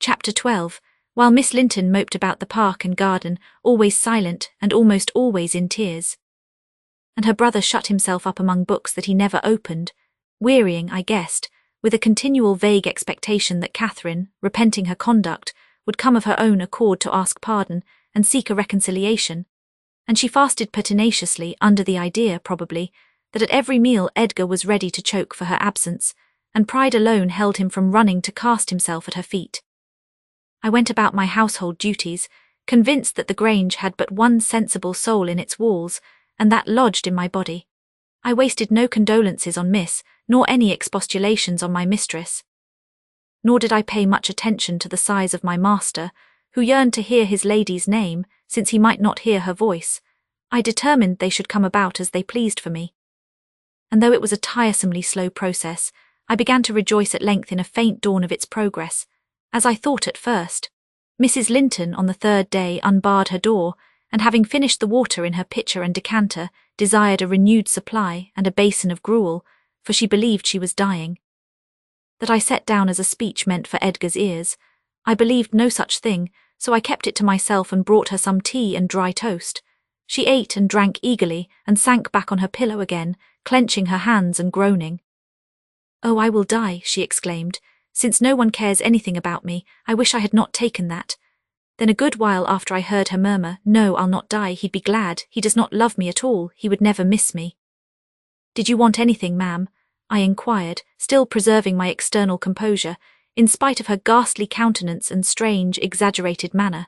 Chapter 12. While Miss Linton moped about the park and garden, always silent and almost always in tears. And her brother shut himself up among books that he never opened, wearying, I guessed, with a continual vague expectation that Catherine, repenting her conduct, would come of her own accord to ask pardon and seek a reconciliation, and she fasted pertinaciously under the idea, probably, that at every meal Edgar was ready to choke for her absence, and pride alone held him from running to cast himself at her feet. I went about my household duties, convinced that the Grange had but one sensible soul in its walls, and that lodged in my body. I wasted no condolences on Miss, nor any expostulations on my mistress. Nor did I pay much attention to the sighs of my master, who yearned to hear his lady's name, since he might not hear her voice. I determined they should come about as they pleased for me. And though it was a tiresomely slow process, I began to rejoice at length in a faint dawn of its progress, as I thought at first. Mrs. Linton on the third day unbarred her door, and having finished the water in her pitcher and decanter, desired a renewed supply and a basin of gruel, for she believed she was dying. That I set down as a speech meant for Edgar's ears. I believed no such thing, so I kept it to myself and brought her some tea and dry toast. She ate and drank eagerly, and sank back on her pillow again, clenching her hands and groaning. "Oh, I will die," she exclaimed. "Since no one cares anything about me, I wish I had not taken that." Then a good while after I heard her murmur, "No, I'll not die, he'd be glad, he does not love me at all, he would never miss me." "Did you want anything, ma'am?" I inquired, still preserving my external composure, in spite of her ghastly countenance and strange, exaggerated manner.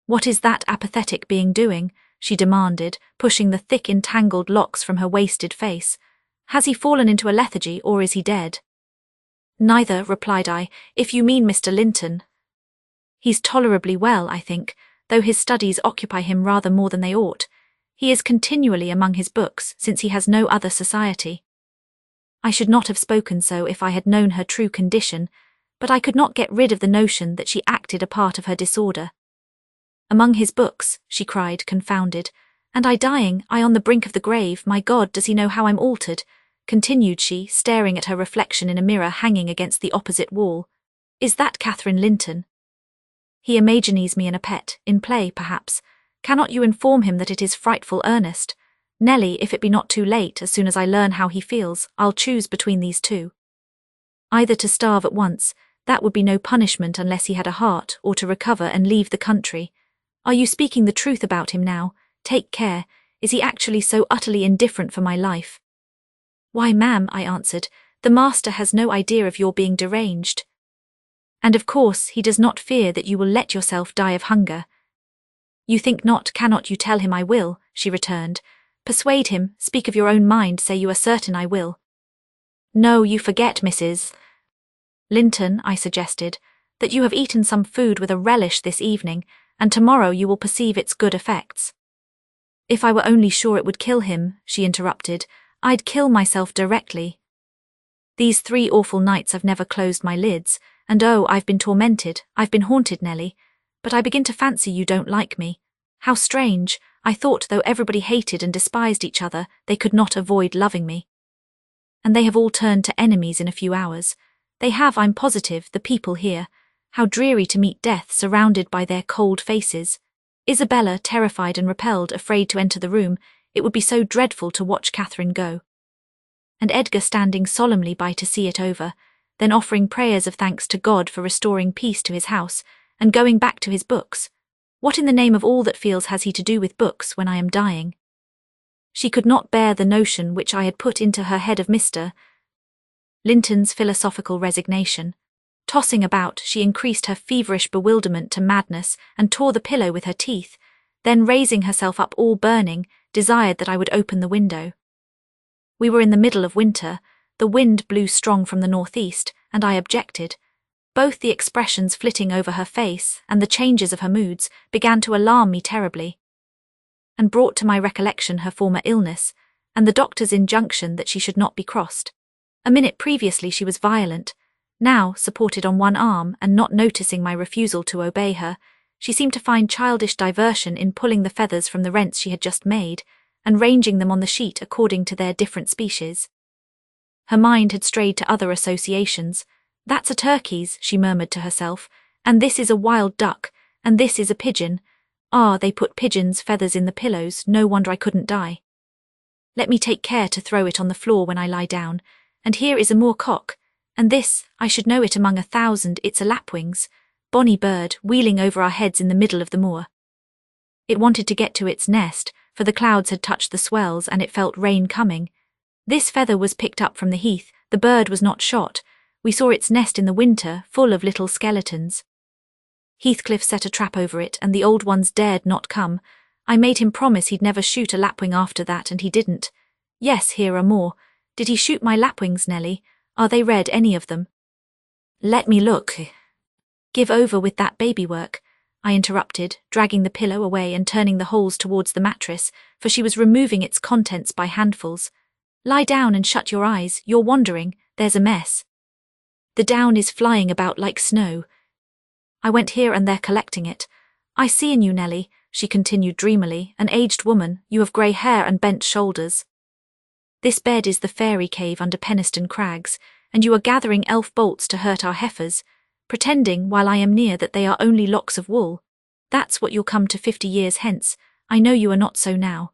"What is that apathetic being doing?" she demanded, pushing the thick entangled locks from her wasted face. "Has he fallen into a lethargy, or is he dead?" "Neither," replied I, "if you mean Mr. Linton. He's tolerably well, I think, though his studies occupy him rather more than they ought. He is continually among his books, since he has no other society." I should not have spoken so if I had known her true condition, but I could not get rid of the notion that she acted a part of her disorder. "Among his books," she cried, confounded. "And I dying, I on the brink of the grave, my God, does he know how I'm altered?" continued she, staring at her reflection in a mirror hanging against the opposite wall. "Is that Catherine Linton? He imagines me in a pet, in play, perhaps. Cannot you inform him that it is frightful earnest? Nelly, if it be not too late, as soon as I learn how he feels, I'll choose between these two. Either to starve at once, that would be no punishment unless he had a heart, or to recover and leave the country. Are you speaking the truth about him now? Take care, is he actually so utterly indifferent for my life?" "Why, ma'am," I answered, "the master has no idea of your being deranged. And of course he does not fear that you will let yourself die of hunger." "You think not, cannot you tell him I will?" she returned. "Persuade him, speak of your own mind, say you are certain I will." "No, you forget, Mrs. Linton," I suggested, "that you have eaten some food with a relish this evening, and tomorrow you will perceive its good effects." "If I were only sure it would kill him," she interrupted, "I'd kill myself directly. These 3 awful nights I've never closed my lids, and oh, I've been tormented, I've been haunted, Nelly. But I begin to fancy you don't like me. How strange, I thought though everybody hated and despised each other, they could not avoid loving me. And they have all turned to enemies in a few hours. They have, I'm positive, the people here. How dreary to meet death surrounded by their cold faces. Isabella, terrified and repelled, afraid to enter the room, it would be so dreadful to watch Catherine go. And Edgar standing solemnly by to see it over, then offering prayers of thanks to God for restoring peace to his house, and going back to his books. What in the name of all that feels has he to do with books when I am dying? She could not bear the notion which I had put into her head of Mr. Linton's philosophical resignation. Tossing about, she increased her feverish bewilderment to madness and tore the pillow with her teeth, then raising herself up all burning, desired that I would open the window. We were in the middle of winter, the wind blew strong from the northeast, and I objected. Both the expressions flitting over her face and the changes of her moods began to alarm me terribly, and brought to my recollection her former illness, and the doctor's injunction that she should not be crossed. A minute previously she was violent. Now, supported on one arm and not noticing my refusal to obey her, she seemed to find childish diversion in pulling the feathers from the rents she had just made, and ranging them on the sheet according to their different species. Her mind had strayed to other associations. "That's a turkey's," she murmured to herself, And this is a wild duck, and this is a pigeon. Ah, they put pigeons' feathers in the pillows, no wonder I couldn't die. Let me take care to throw it on the floor when I lie down. And here is a moorcock, and this, I should know it among 1,000, it's a lapwings, bonny bird, wheeling over our heads in the middle of the moor. It wanted to get to its nest, for the clouds had touched the swells and it felt rain coming. This feather was picked up from the heath, the bird was not shot. We saw its nest in the winter, full of little skeletons. Heathcliff set a trap over it, and the old ones dared not come. I made him promise he'd never shoot a lapwing after that, and he didn't. Yes, here are more. Did he shoot my lapwings, Nelly? Are they red, any of them? Let me look. Give over with that baby work, I interrupted, dragging the pillow away and turning the holes towards the mattress, for she was removing its contents by handfuls. Lie down and shut your eyes, you're wandering, there's a mess. The down is flying about like snow. I went here and there collecting it. I see in you, Nelly, she continued dreamily, an aged woman, you have grey hair and bent shoulders. This bed is the fairy cave under Penistone Crags, and you are gathering elf bolts to hurt our heifers, pretending, while I am near, that they are only locks of wool. That's what you'll come to 50 years hence. I know you are not so now.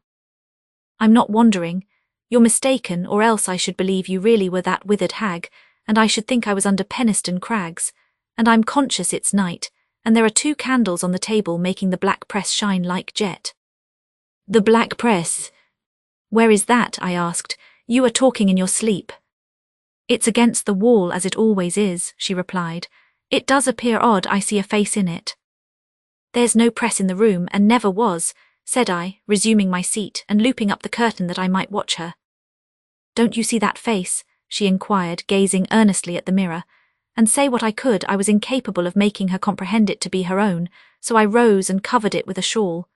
I'm not wandering. You're mistaken, or else I should believe you really were that withered hag, and I should think I was under Penistone Crags, and I'm conscious it's night, and there are 2 candles on the table making the black press shine like jet. The black press? Where is that? I asked. You are talking in your sleep. It's against the wall, as it always is, she replied. It does appear odd I see a face in it. There's no press in the room, and never was, said I, resuming my seat and looping up the curtain that I might watch her. Don't you see that face? She inquired, gazing earnestly at the mirror, and say what I could, I was incapable of making her comprehend it to be her own, so I rose and covered it with a shawl.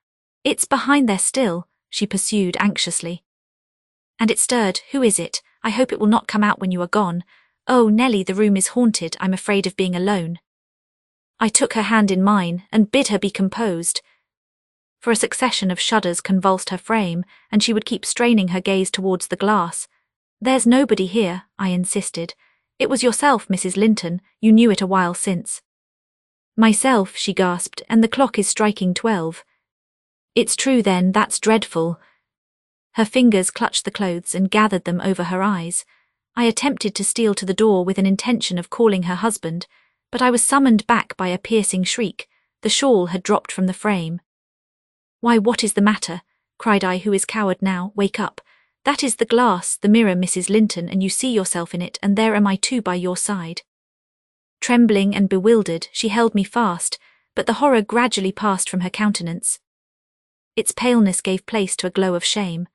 It's behind there still, she pursued anxiously. And it stirred. Who is it? I hope it will not come out when you are gone. Oh, Nelly, the room is haunted, I'm afraid of being alone. I took her hand in mine and bid her be composed. For a succession of shudders convulsed her frame, and she would keep straining her gaze towards the glass. There's nobody here, I insisted. It was yourself, Mrs. Linton, you knew it a while since. Myself, she gasped, and the clock is striking 12. It's true then, that's dreadful. Her fingers clutched the clothes and gathered them over her eyes. I attempted to steal to the door with an intention of calling her husband, but I was summoned back by a piercing shriek. The shawl had dropped from the frame. Why, what is the matter? Cried I, who is coward now? Wake up. That is the glass, the mirror, Mrs. Linton, and you see yourself in it, and there am I too by your side. Trembling and bewildered, she held me fast, but the horror gradually passed from her countenance. Its paleness gave place to a glow of shame.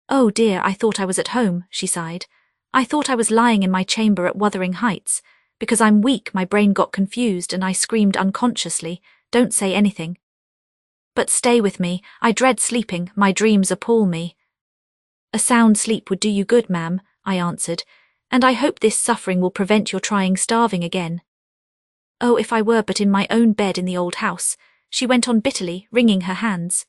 Oh dear, I thought I was at home, she sighed. I thought I was lying in my chamber at Wuthering Heights. Because I'm weak, my brain got confused and I screamed unconsciously, don't say anything. But stay with me, I dread sleeping, my dreams appall me. A sound sleep would do you good, ma'am, I answered, and I hope this suffering will prevent your trying starving again. Oh, if I were but in my own bed in the old house, she went on bitterly, wringing her hands.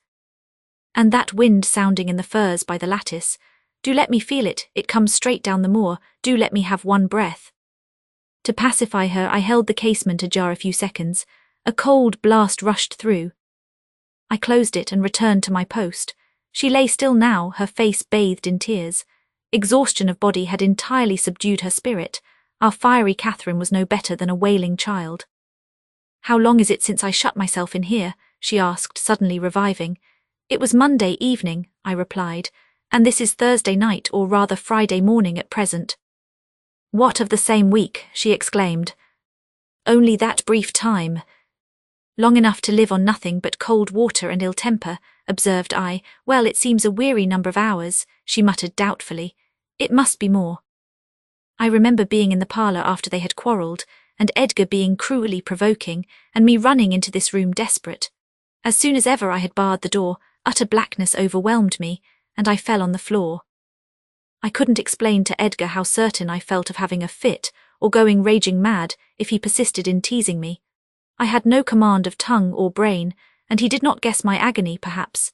And that wind sounding in the firs by the lattice, do let me feel it, it comes straight down the moor, do let me have one breath. To pacify her, I held the casement ajar a few seconds. A cold blast rushed through. I closed it and returned to my post. She lay still now, her face bathed in tears. Exhaustion of body had entirely subdued her spirit. Our fiery Catherine was no better than a wailing child. How long is it since I shut myself in here? She asked, suddenly reviving. It was Monday evening, I replied, and this is Thursday night, or rather Friday morning at present. What of the same week? She exclaimed. Only that brief time. Long enough to live on nothing but cold water and ill temper, observed I. Well, it seems a weary number of hours, she muttered doubtfully. It must be more. I remember being in the parlour after they had quarrelled, and Edgar being cruelly provoking, and me running into this room desperate. As soon as ever I had barred the door, utter blackness overwhelmed me, and I fell on the floor. I couldn't explain to Edgar how certain I felt of having a fit, or going raging mad, if he persisted in teasing me. I had no command of tongue or brain, and he did not guess my agony, perhaps.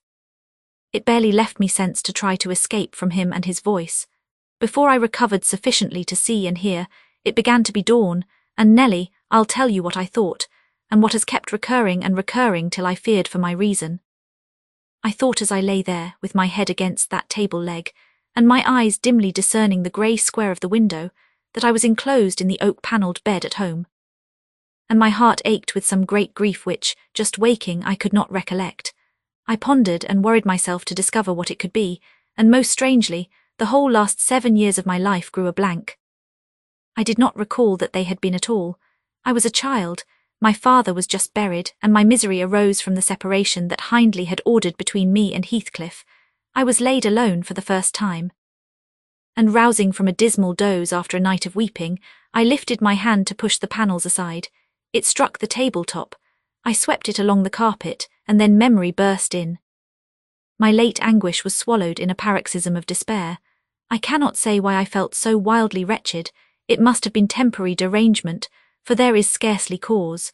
It barely left me sense to try to escape from him and his voice. Before I recovered sufficiently to see and hear, it began to be dawn, and Nelly, I'll tell you what I thought. and what has kept recurring and recurring till I feared for my reason. I thought as I lay there, with my head against that table leg, and my eyes dimly discerning the grey square of the window, that I was enclosed in the oak-panelled bed at home. And my heart ached with some great grief which, just waking, I could not recollect. I pondered and worried myself to discover what it could be, and most strangely, the whole last 7 years of my life grew a blank. I did not recall that they had been at all. I was a child, my father was just buried, and my misery arose from the separation that Hindley had ordered between me and Heathcliff. I was laid alone for the first time. And rousing from a dismal doze after a night of weeping, I lifted my hand to push the panels aside. It struck the table-top. I swept it along the carpet, and then memory burst in. My late anguish was swallowed in a paroxysm of despair. I cannot say why I felt so wildly wretched. It must have been temporary derangement, for there is scarcely cause.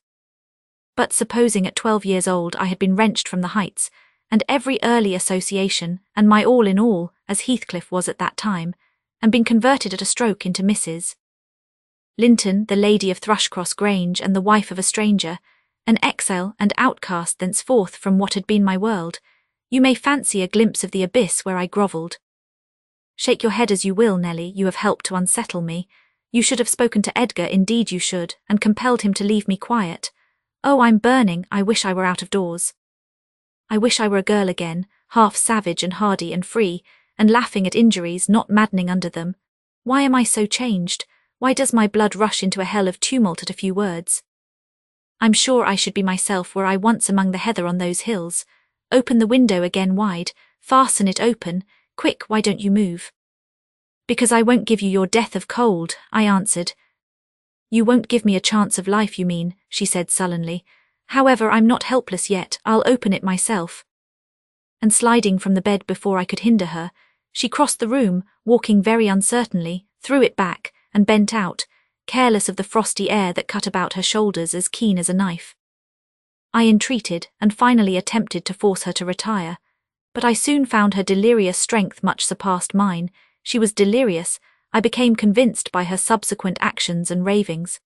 But supposing at 12 years old I had been wrenched from the heights, and every early association, and my all in all, as Heathcliff was at that time, and been converted at a stroke into Mrs. Linton, the lady of Thrushcross Grange and the wife of a stranger, an exile and outcast thenceforth from what had been my world, you may fancy a glimpse of the abyss where I grovelled. Shake your head as you will, Nelly, you have helped to unsettle me. You should have spoken to Edgar, indeed you should, and compelled him to leave me quiet. Oh, I'm burning, I wish I were out of doors. I wish I were a girl again, half savage and hardy and free, and laughing at injuries, not maddening under them. Why am I so changed? Why does my blood rush into a hell of tumult at a few words? I'm sure I should be myself were I once among the heather on those hills. Open the window again wide, fasten it open, quick, why don't you move? Because I won't give you your death of cold, I answered. You won't give me a chance of life, you mean, she said sullenly. However, I'm not helpless yet, I'll open it myself. And sliding from the bed before I could hinder her, she crossed the room, walking very uncertainly, threw it back, and bent out, careless of the frosty air that cut about her shoulders as keen as a knife. I entreated, and finally attempted to force her to retire, but I soon found her delirious strength much surpassed mine. She was delirious, I became convinced by her subsequent actions and ravings.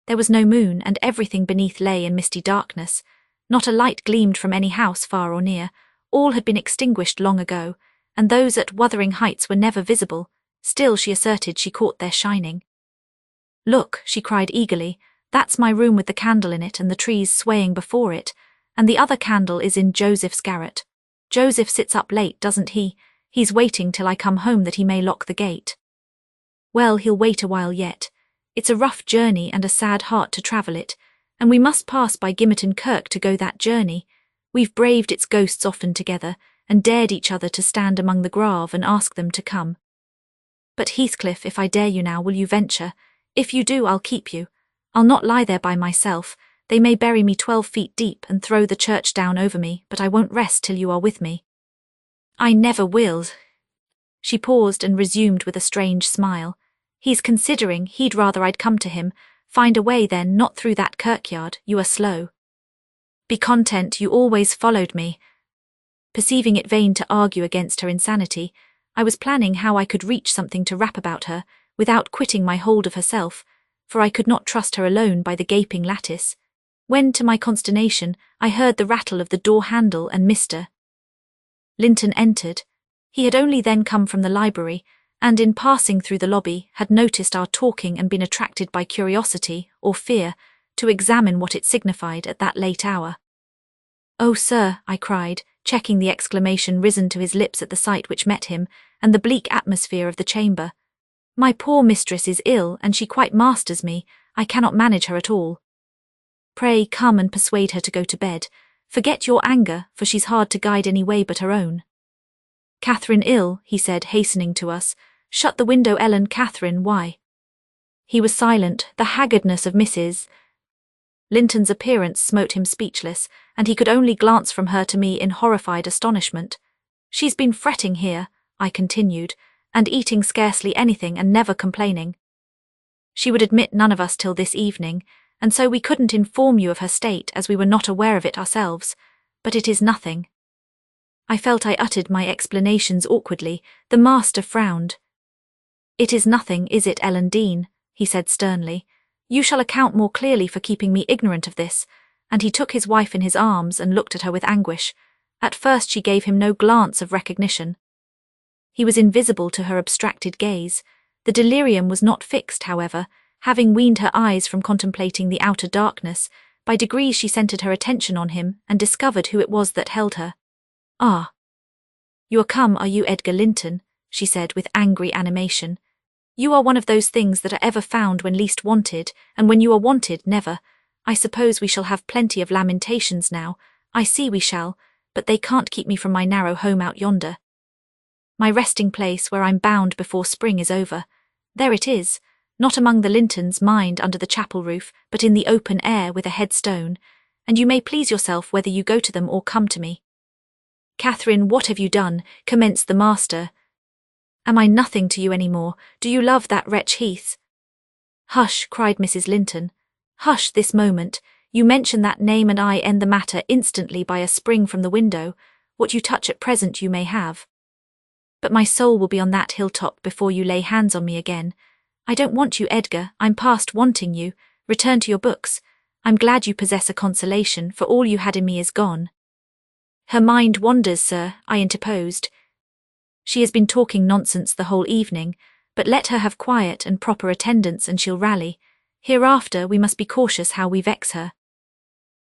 There was no moon, and everything beneath lay in misty darkness. Not a light gleamed from any house far or near. All had been extinguished long ago, and those at Wuthering Heights were never visible. Still, she asserted, she caught their shining. Look, she cried eagerly, that's my room with the candle in it and the trees swaying before it, and the other candle is in Joseph's garret. Joseph sits up late, doesn't he? He's waiting till I come home that he may lock the gate. Well, he'll wait a while yet. It's a rough journey and a sad heart to travel it, and we must pass by Gimmerton Kirk to go that journey. We've braved its ghosts often together, and dared each other to stand among the grave and ask them to come. But Heathcliff, if I dare you now, will you venture? If you do, I'll keep you. I'll not lie there by myself. They may bury me 12 feet deep and throw the church down over me, but I won't rest till you are with me. I never will. She paused and resumed with a strange smile. He's considering, he'd rather I'd come to him. Find a way then, not through that kirkyard, you are slow. Be content, you always followed me. Perceiving it vain to argue against her insanity, I was planning how I could reach something to wrap about her, without quitting my hold of herself, for I could not trust her alone by the gaping lattice, when, to my consternation, I heard the rattle of the door handle and Mr. Linton entered. He had only then come from the library, and in passing through the lobby had noticed our talking and been attracted by curiosity, or fear, to examine what it signified at that late hour. "Oh, sir," I cried, checking the exclamation risen to his lips at the sight which met him, and the bleak atmosphere of the chamber. "My poor mistress is ill, and she quite masters me. I cannot manage her at all. Pray come and persuade her to go to bed. Forget your anger, for she's hard to guide any way but her own." "Catherine ill," he said, hastening to us. "Shut the window, Ellen. Catherine, why?" He was silent. The haggardness of Mrs. Linton's appearance smote him speechless, and he could only glance from her to me in horrified astonishment. "She's been fretting here," I continued, "and eating scarcely anything and never complaining. She would admit none of us till this evening, and so we couldn't inform you of her state as we were not aware of it ourselves, but it is nothing." I felt I uttered my explanations awkwardly. The master frowned. "It is nothing, is it, Ellen Dean?" he said sternly. You shall account more clearly for keeping me ignorant of this." And he took his wife in his arms and looked at her with anguish. At first she gave him no glance of recognition. He was invisible to her abstracted gaze. The delirium was not fixed, however. Having weaned her eyes from contemplating the outer darkness, by degrees she centered her attention on him and discovered who it was that held her. "Ah, you are come, are you, Edgar Linton?" she said with angry animation. "You are one of those things that are ever found when least wanted, and when you are wanted, never. I suppose we shall have plenty of lamentations now. I see we shall, but they can't keep me from my narrow home out yonder. My resting place where I'm bound before spring is over. There it is, not among the Lintons, mind, under the chapel roof, but in the open air with a headstone, and you may please yourself whether you go to them or come to me." "Catherine, what have you done?" commenced the master. "Am I nothing to you any more? Do you love that wretch Heath?" "Hush," cried Mrs. Linton. "Hush this moment. You mention that name and I end the matter instantly by a spring from the window. What you touch at present you may have. But my soul will be on that hilltop before you lay hands on me again. I don't want you, Edgar. I'm past wanting you. Return to your books. I'm glad you possess a consolation, for all you had in me is gone." "Her mind wanders, sir," I interposed. "She has been talking nonsense the whole evening, but let her have quiet and proper attendance and she'll rally. Hereafter we must be cautious how we vex her."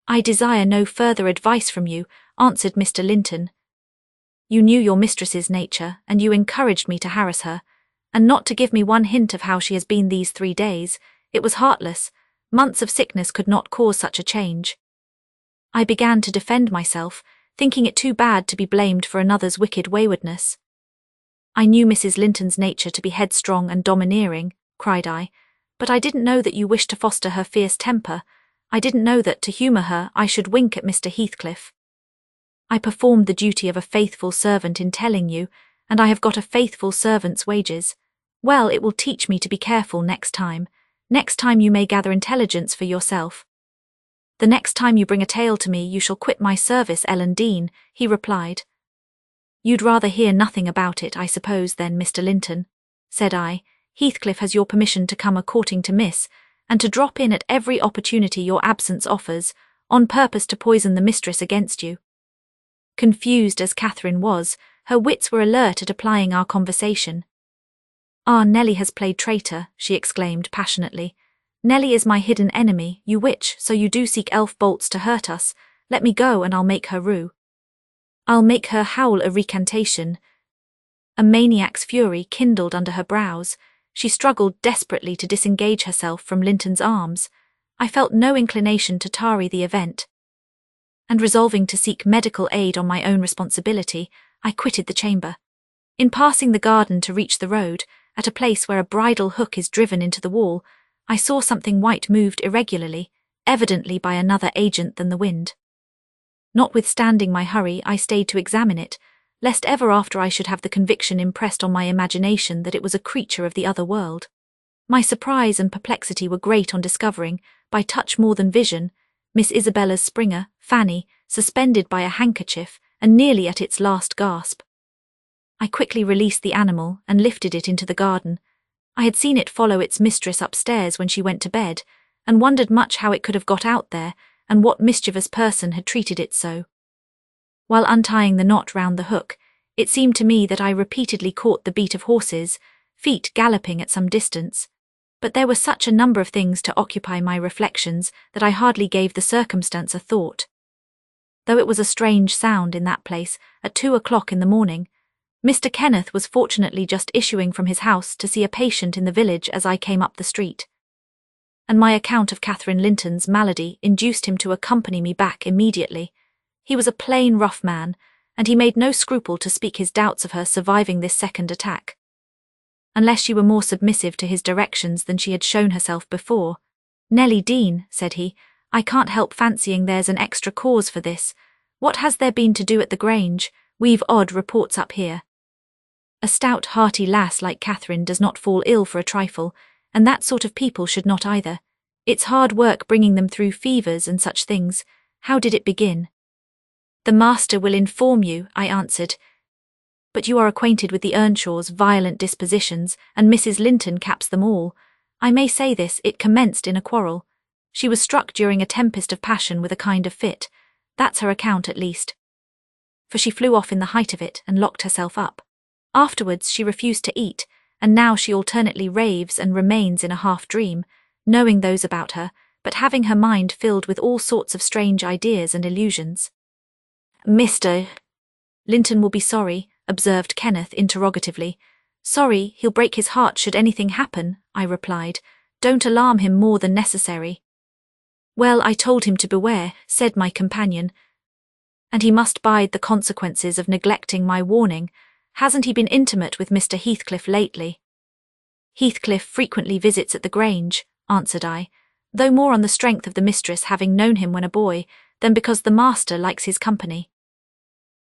"I desire no further advice from you," answered Mr. Linton. "You knew your mistress's nature, and you encouraged me to harass her, and not to give me one hint of how she has been these 3 days. It was heartless. Months of sickness could not cause such a change." I began to defend myself, thinking it too bad to be blamed for another's wicked waywardness. "I knew Mrs. Linton's nature to be headstrong and domineering," cried I, "but I didn't know that you wished to foster her fierce temper. I didn't know that, to humour her, I should wink at Mr. Heathcliff. I performed the duty of a faithful servant in telling you, and I have got a faithful servant's wages. Well, it will teach me to be careful next time. Next time you may gather intelligence for yourself." "The next time you bring a tale to me you shall quit my service, Ellen Dean," he replied. "You'd rather hear nothing about it, I suppose, then, Mr. Linton," said I. "Heathcliff has your permission to come a-courting to Miss, and to drop in at every opportunity your absence offers, on purpose to poison the mistress against you." Confused as Catherine was, her wits were alert at applying our conversation. "Ah, Nellie has played traitor," she exclaimed passionately. "Nellie is my hidden enemy, you witch, so you do seek elf bolts to hurt us. Let me go and I'll make her rue. I'll make her howl a recantation." A maniac's fury kindled under her brows. She struggled desperately to disengage herself from Linton's arms. I felt no inclination to tarry the event, and resolving to seek medical aid on my own responsibility, I quitted the chamber. In passing the garden to reach the road, at a place where a bridle hook is driven into the wall, I saw something white moved irregularly, evidently by another agent than the wind. Notwithstanding my hurry, I stayed to examine it, lest ever after I should have the conviction impressed on my imagination that it was a creature of the other world. My surprise and perplexity were great on discovering, by touch more than vision, Miss Isabella's Springer, Fanny, suspended by a handkerchief and nearly at its last gasp. I quickly released the animal and lifted it into the garden. I had seen it follow its mistress upstairs when she went to bed, and wondered much how it could have got out there, and what mischievous person had treated it so. While untying the knot round the hook, it seemed to me that I repeatedly caught the beat of horses, feet galloping at some distance. But there were such a number of things to occupy my reflections that I hardly gave the circumstance a thought. Though it was a strange sound in that place at 2 o'clock in the morning, Mr. Kenneth was fortunately just issuing from his house to see a patient in the village as I came up the street, and my account of Catherine Linton's malady induced him to accompany me back immediately. He was a plain, rough man, and he made no scruple to speak his doubts of her surviving this second attack, unless she were more submissive to his directions than she had shown herself before. "Nellie Dean," said he, "I can't help fancying there's an extra cause for this. What has there been to do at the Grange? We've odd reports up here. A stout, hearty lass like Catherine does not fall ill for a trifle, and that sort of people should not either. It's hard work bringing them through fevers and such things. How did it begin?" "The master will inform you," I answered. "But you are acquainted with the Earnshaw's violent dispositions, and Mrs. Linton caps them all. I may say this, it commenced in a quarrel. She was struck during a tempest of passion with a kind of fit. That's her account at least. For she flew off in the height of it and locked herself up. Afterwards she refused to eat, and now she alternately raves and remains in a half-dream, knowing those about her, but having her mind filled with all sorts of strange ideas and illusions. Mr. Linton will be sorry, observed Kenneth interrogatively. Sorry, he'll break his heart should anything happen, I replied. Don't alarm him more than necessary. Well, I told him to beware, said my companion. And he must bide the consequences of neglecting my warning. Hasn't he been intimate with Mr. Heathcliff lately? Heathcliff frequently visits at the Grange, answered I, though more on the strength of the mistress having known him when a boy, than because the master likes his company.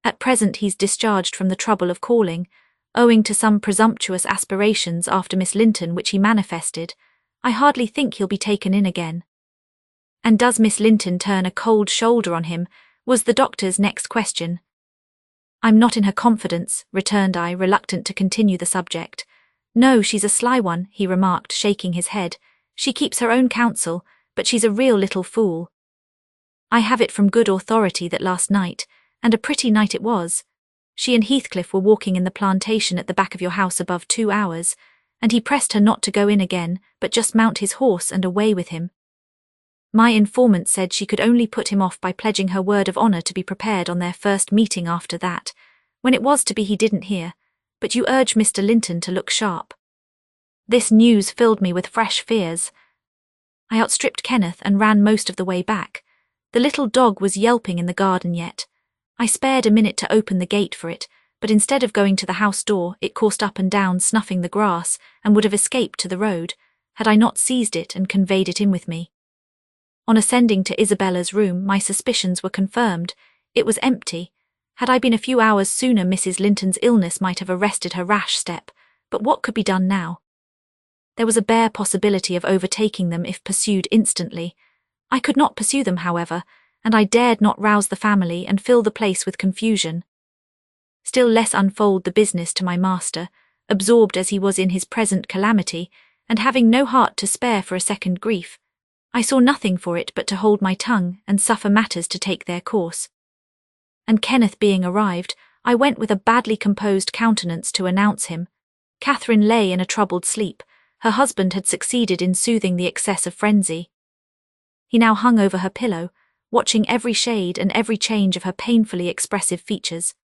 At present he's discharged from the trouble of calling, owing to some presumptuous aspirations after Miss Linton which he manifested. I hardly think he'll be taken in again. And does Miss Linton turn a cold shoulder on him, was the doctor's next question. I'm not in her confidence, returned I, reluctant to continue the subject. No, she's a sly one, he remarked, shaking his head. She keeps her own counsel, but she's a real little fool. I have it from good authority that last night, and a pretty night it was, she and Heathcliff were walking in the plantation at the back of your house above 2 hours, and he pressed her not to go in again, but just mount his horse and away with him. My informant said she could only put him off by pledging her word of honour to be prepared on their first meeting after that. When it was to be he didn't hear, but you urge Mr. Linton to look sharp. This news filled me with fresh fears. I outstripped Kenneth and ran most of the way back. The little dog was yelping in the garden yet. I spared a minute to open the gate for it, but instead of going to the house door, it coursed up and down snuffing the grass and would have escaped to the road, had I not seized it and conveyed it in with me. On ascending to Isabella's room, my suspicions were confirmed. It was empty. Had I been a few hours sooner, Mrs. Linton's illness might have arrested her rash step, but what could be done now? There was a bare possibility of overtaking them if pursued instantly. I could not pursue them, however, and I dared not rouse the family and fill the place with confusion. Still less unfold the business to my master, absorbed as he was in his present calamity, and having no heart to spare for a second grief. I saw nothing for it but to hold my tongue and suffer matters to take their course. And Kenneth being arrived, I went with a badly composed countenance to announce him. Catherine lay in a troubled sleep. Her husband had succeeded in soothing the excess of frenzy. He now hung over her pillow, watching every shade and every change of her painfully expressive features.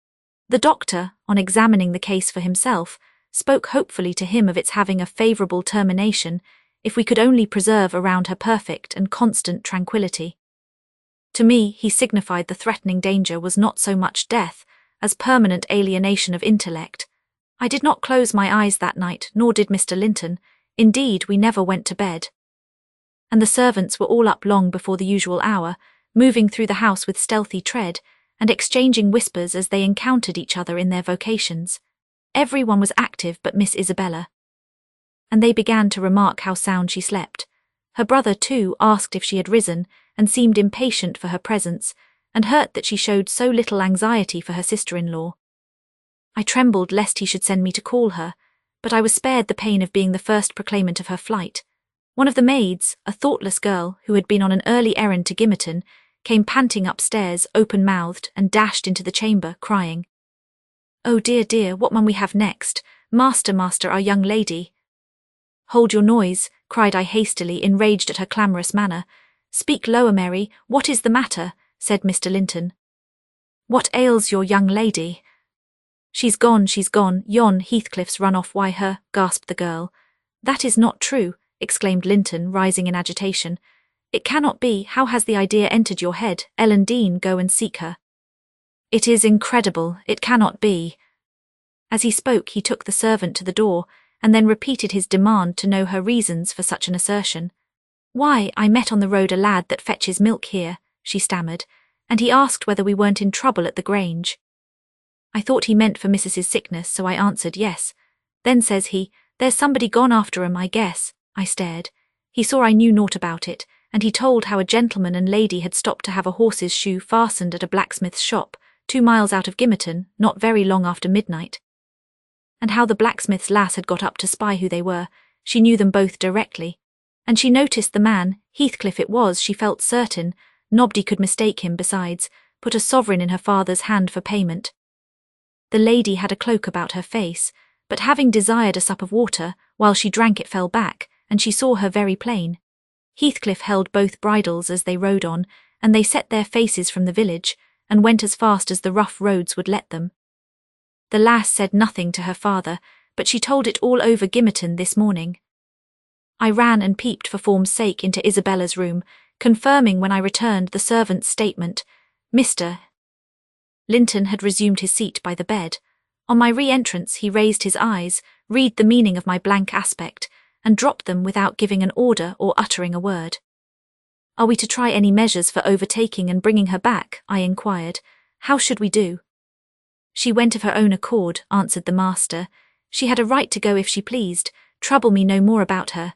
The doctor, on examining the case for himself, spoke hopefully to him of its having a favourable termination, if we could only preserve around her perfect and constant tranquillity. To me, he signified the threatening danger was not so much death as permanent alienation of intellect. I did not close my eyes that night, nor did Mr. Linton. Indeed, we never went to bed. And the servants were all up long before the usual hour, moving through the house with stealthy tread, and exchanging whispers as they encountered each other in their vocations. Every one was active but Miss Isabella. And they began to remark how sound she slept. Her brother, too, asked if she had risen, and seemed impatient for her presence, and hurt that she showed so little anxiety for her sister-in-law. I trembled lest he should send me to call her, but I was spared the pain of being the first proclaimant of her flight. One of the maids, a thoughtless girl who had been on an early errand to Gimmerton, came panting upstairs, open-mouthed, and dashed into the chamber, crying, "Oh dear, dear, what mun we have next? Master, master, our young lady." "Hold your noise," cried I hastily, enraged at her clamorous manner. "Speak lower, Mary, what is the matter?" said Mr. Linton. "What ails your young lady?" She's gone, yon Heathcliff's run off." "Why her?" gasped the girl. "That is not true," exclaimed Linton, rising in agitation. "It cannot be. How has the idea entered your head? Ellen Dean, go and seek her." "It is incredible. It cannot be." As he spoke, he took the servant to the door, and then repeated his demand to know her reasons for such an assertion. "Why, I met on the road a lad that fetches milk here," she stammered, "and he asked whether we weren't in trouble at the Grange. I thought he meant for Mrs.'s sickness, so I answered yes. Then says he, 'There's somebody gone after 'em, I guess.' I stared. He saw I knew naught about it, and he told how a gentleman and lady had stopped to have a horse's shoe fastened at a blacksmith's shop, 2 miles out of Gimmerton, not very long after midnight. And how the blacksmith's lass had got up to spy who they were. She knew them both directly. And she noticed the man, Heathcliff it was, she felt certain. Nobody could mistake him besides, put a sovereign in her father's hand for payment. The lady had a cloak about her face, but having desired a sup of water, while she drank it fell back, and she saw her very plain. Heathcliff held both bridles as they rode on, and they set their faces from the village, and went as fast as the rough roads would let them. The lass said nothing to her father, but she told it all over Gimmerton this morning. I ran and peeped for form's sake into Isabella's room, confirming when I returned the servant's statement. Mr. Linton had resumed his seat by the bed. On my re-entrance he raised his eyes, read the meaning of my blank aspect, and dropped them without giving an order or uttering a word. Are we to try any measures for overtaking and bringing her back? I inquired. How should we do? She went of her own accord, answered the master. She had a right to go if she pleased. Trouble me no more about her.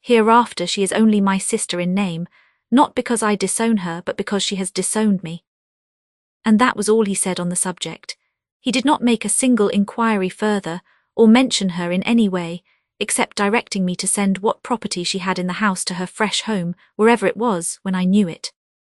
Hereafter she is only my sister in name, not because I disown her, but because she has disowned me. And that was all he said on the subject. He did not make a single inquiry further, or mention her in any way, except directing me to send what property she had in the house to her fresh home, wherever it was, when I knew it.